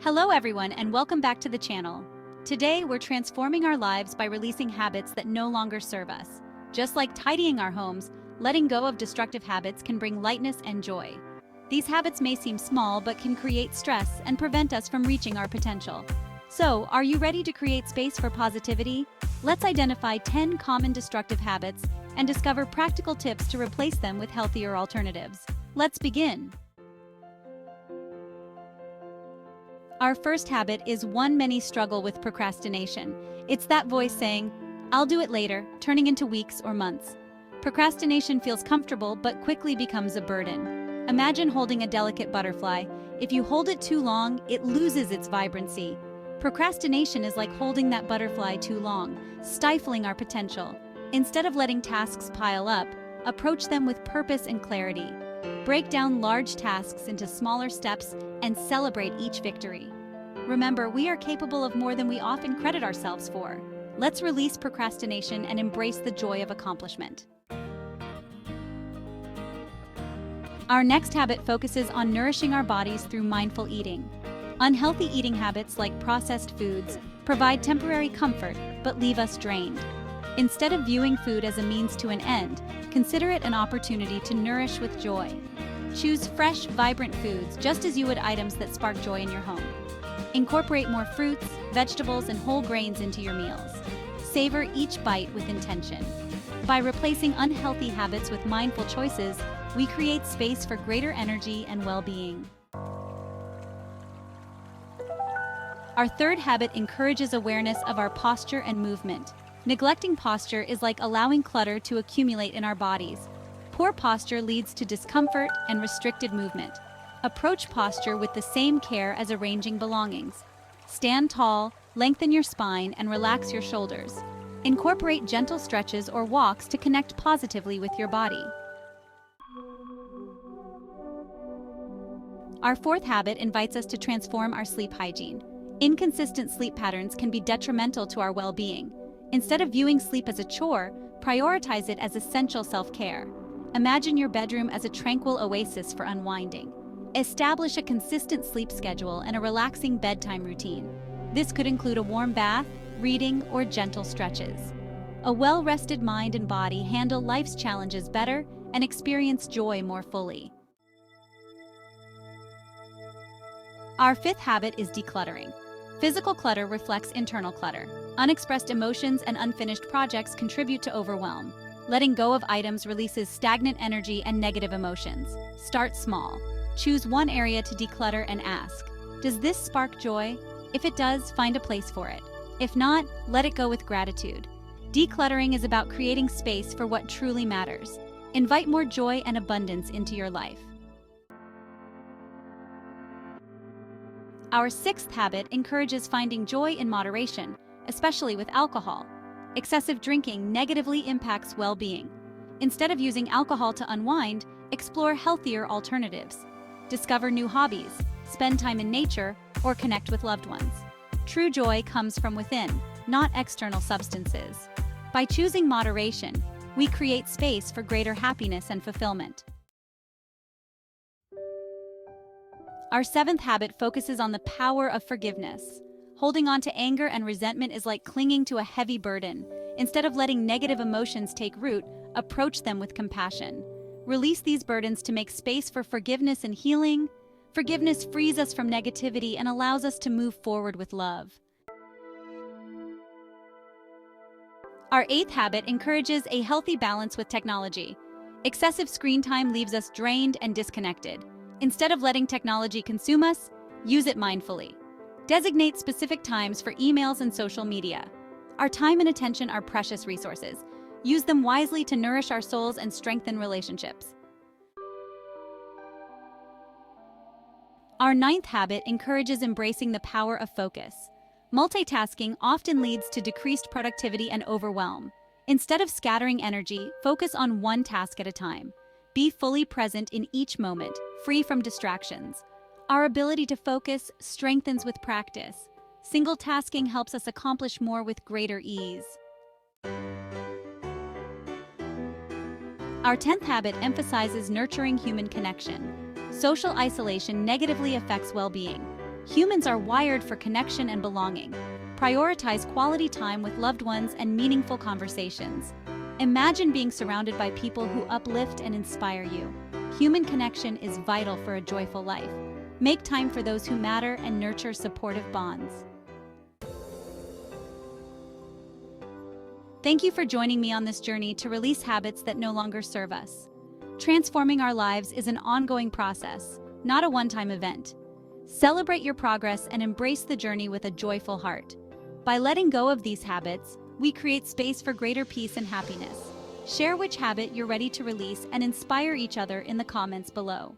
Hello everyone and welcome back to the channel. Today we're transforming our lives by releasing habits that no longer serve us. Just like tidying our homes, letting go of destructive habits can bring lightness and joy. These habits may seem small but can create stress and prevent us from reaching our potential. So, are you ready to create space for positivity? Let's identify 10 common destructive habits and discover practical tips to replace them with healthier alternatives. Let's begin. Our first habit is one many struggle with: procrastination. It's that voice saying, "I'll do it later," turning into weeks or months. Procrastination feels comfortable but quickly becomes a burden. Imagine holding a delicate butterfly. If you hold it too long, it loses its vibrancy. Procrastination is like holding that butterfly too long, stifling our potential. Instead of letting tasks pile up, approach them with purpose and clarity. Break down large tasks into smaller steps and celebrate each victory. Remember, we are capable of more than we often credit ourselves for. Let's release procrastination and embrace the joy of accomplishment. Our next habit focuses on nourishing our bodies through mindful eating. Unhealthy eating habits like processed foods provide temporary comfort but leave us drained. Instead of viewing food as a means to an end, consider it an opportunity to nourish with joy. Choose fresh, vibrant foods just as you would items that spark joy in your home. Incorporate more fruits, vegetables, and whole grains into your meals. Savor each bite with intention. By replacing unhealthy habits with mindful choices, we create space for greater energy and well-being. Our third habit encourages awareness of our posture and movement. Neglecting posture is like allowing clutter to accumulate in our bodies. Poor posture leads to discomfort and restricted movement. Approach posture with the same care as arranging belongings. Stand tall, lengthen your spine, and relax your shoulders. Incorporate gentle stretches or walks to connect positively with your body. Our fourth habit invites us to transform our sleep hygiene. Inconsistent sleep patterns can be detrimental to our well-being. Instead of viewing sleep as a chore, prioritize it as essential self-care. Imagine your bedroom as a tranquil oasis for unwinding. Establish a consistent sleep schedule and a relaxing bedtime routine. This could include a warm bath, reading, or gentle stretches. A well-rested mind and body handle life's challenges better and experience joy more fully. Our fifth habit is decluttering. Physical clutter reflects internal clutter. Unexpressed emotions and unfinished projects contribute to overwhelm. Letting go of items releases stagnant energy and negative emotions. Start small. Choose one area to declutter and ask, "Does this spark joy?" If it does, find a place for it. If not, let it go with gratitude. Decluttering is about creating space for what truly matters. Invite more joy and abundance into your life. Our sixth habit encourages finding joy in moderation, especially with alcohol. Excessive drinking negatively impacts well-being. Instead of using alcohol to unwind, explore healthier alternatives. Discover new hobbies, spend time in nature, or connect with loved ones. True joy comes from within, not external substances. By choosing moderation, we create space for greater happiness and fulfillment. Our seventh habit focuses on the power of forgiveness. Holding on to anger and resentment is like clinging to a heavy burden. Instead of letting negative emotions take root, approach them with compassion. Release these burdens to make space for forgiveness and healing. Forgiveness frees us from negativity and allows us to move forward with love. Our eighth habit encourages a healthy balance with technology. Excessive screen time leaves us drained and disconnected. Instead of letting technology consume us, use it mindfully. Designate specific times for emails and social media. Our time and attention are precious resources. Use them wisely to nourish our souls and strengthen relationships. Our ninth habit encourages embracing the power of focus. Multitasking often leads to decreased productivity and overwhelm. Instead of scattering energy, focus on one task at a time. Be fully present in each moment, free from distractions. Our ability to focus strengthens with practice. Single tasking helps us accomplish more with greater ease. Our 10th habit emphasizes nurturing human connection. Social isolation negatively affects well-being. Humans are wired for connection and belonging. Prioritize quality time with loved ones and meaningful conversations. Imagine being surrounded by people who uplift and inspire you. Human connection is vital for a joyful life. Make time for those who matter and nurture supportive bonds. Thank you for joining me on this journey to release habits that no longer serve us. Transforming our lives is an ongoing process, not a one-time event. Celebrate your progress and embrace the journey with a joyful heart. By letting go of these habits, we create space for greater peace and happiness. Share which habit you're ready to release and inspire each other in the comments below.